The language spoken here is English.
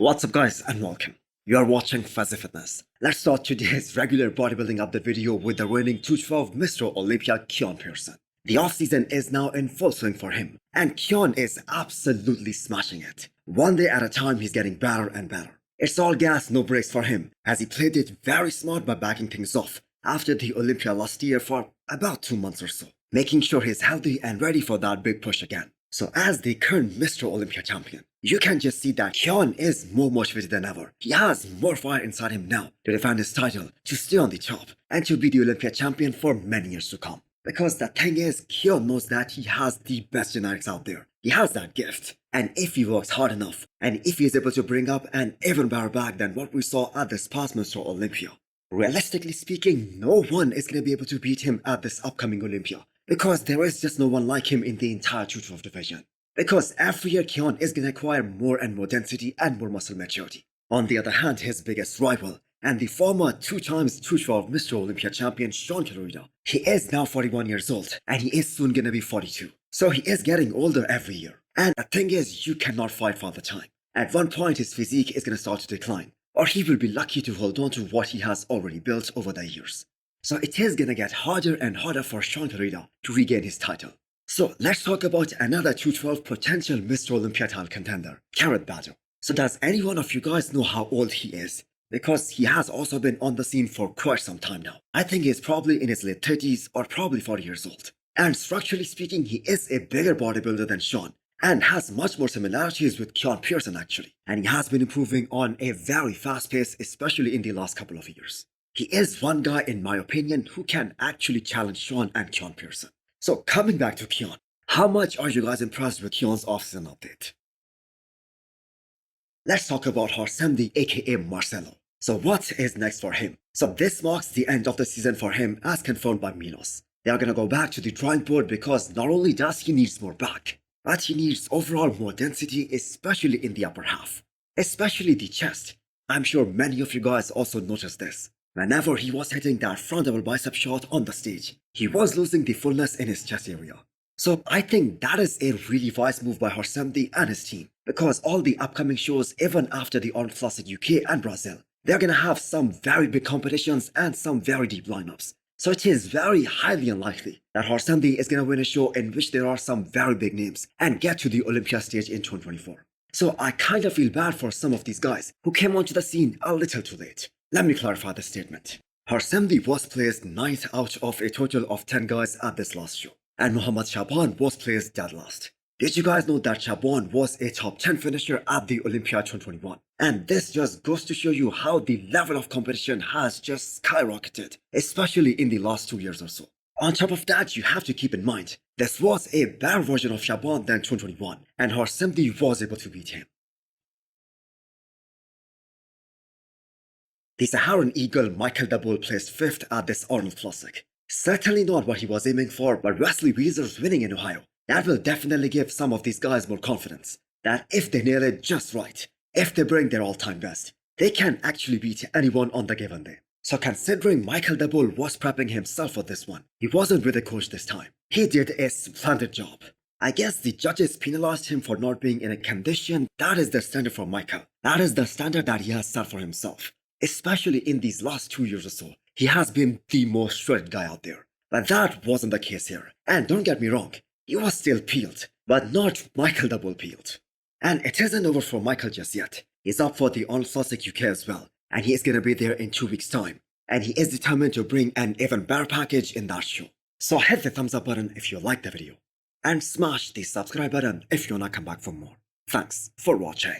What's up guys and welcome. You are watching Fazi Fitness. Let's start today's regular bodybuilding update video with the reigning 212 Mr. Olympia Keone Pearson. The offseason is now in full swing for him and Keone is absolutely smashing it. One day at a time he's getting better and better. It's all gas, no brakes for him as he played it very smart by backing things off after the Olympia last year for about 2 months or so, making sure he's healthy and ready for that big push again. So as the current Mr. Olympia champion, you can just see that Keone is more motivated than ever. He has more fire inside him now to defend his title, to stay on the top, and to be the Olympia champion for many years to come. Because the thing is, Keone knows that he has the best genetics out there. He has that gift. And if he works hard enough, and if he is able to bring up an even better bag than what we saw at this past Mr. Olympia, realistically speaking, no one is going to be able to beat him at this upcoming Olympia. Because there is just no one like him in the entire 212 division. Because every year Keone is going to acquire more and more density and more muscle maturity. On the other hand, his biggest rival, and the former 2 times 212 Mr. Olympia champion Shaun Keone, he is now 41 years old and he is soon going to be 42. So he is getting older every year. And the thing is, you cannot fight for the time. At one point his physique is going to start to decline, or he will be lucky to hold on to what he has already built over the years. So it is gonna get harder and harder for Shaun Keone to regain his title. So let's talk about another 212 potential Mr. Olympia title contender, Can Kerrith Bajo. So does any one of you guys know how old he is? Because he has also been on the scene for quite some time now. I think he's probably in his late 30s or probably 40 years old. And structurally speaking, he is a bigger bodybuilder than Shaun and has much more similarities with Keone Pearson actually. And he has been improving on a very fast pace, especially in the last couple of years. He is one guy, in my opinion, who can actually challenge Shaun and Keone Pearson. So coming back to Keone, how much are you guys impressed with Keone's offseason update? Let's talk about Horse MD aka Marcelo. So what is next for him? So this marks the end of the season for him as confirmed by Milos. They are gonna go back to the drawing board because not only does he needs more back, but he needs overall more density, especially in the upper half. Especially the chest. I'm sure many of you guys also noticed this. Whenever he was hitting that front double bicep shot on the stage, he was losing the fullness in his chest area. So I think that is a really wise move by Horse MD and his team, because all the upcoming shows, even after the Arnold Classic UK and Brazil, they're gonna have some very big competitions and some very deep lineups. So it is very highly unlikely that Horse MD is gonna win a show in which there are some very big names and get to the Olympia stage in 2024. So I kind of feel bad for some of these guys who came onto the scene a little too late. Let me clarify the statement. Horse MD was placed 9th out of a total of 10 guys at this last show, and Mohammad Shaban was placed dead last. Did you guys know that Shaban was a top 10 finisher at the Olympia 2021? And this just goes to show you how the level of competition has just skyrocketed, especially in the last 2 years or so. On top of that, you have to keep in mind, this was a better version of Shaban than 2021, and Horse MD was able to beat him. The Saharan Eagle Michael Daboul placed 5th at this Arnold Classic. Certainly not what he was aiming for, but Wesley Weezer's winning in Ohio. That will definitely give some of these guys more confidence that if they nail it just right, if they bring their all-time best, they can actually beat anyone on the given day. So considering Michael Daboul was prepping himself for this one, he wasn't with a coach this time. He did a splendid job. I guess the judges penalized him for not being in a condition. That is the standard for Michael. That is the standard that he has set for himself. Especially in these last 2 years or so, he has been the most shredded guy out there. But that wasn't the case here. And don't get me wrong, he was still peeled, but not Michael Daboul peeled. And it isn't over for Michael just yet. He's up for the Arnold Classic UK as well, and he is gonna be there in 2 weeks' time. And he is determined to bring an even better package in that show. So hit the thumbs up button if you liked the video, and smash the subscribe button if you wanna come back for more. Thanks for watching.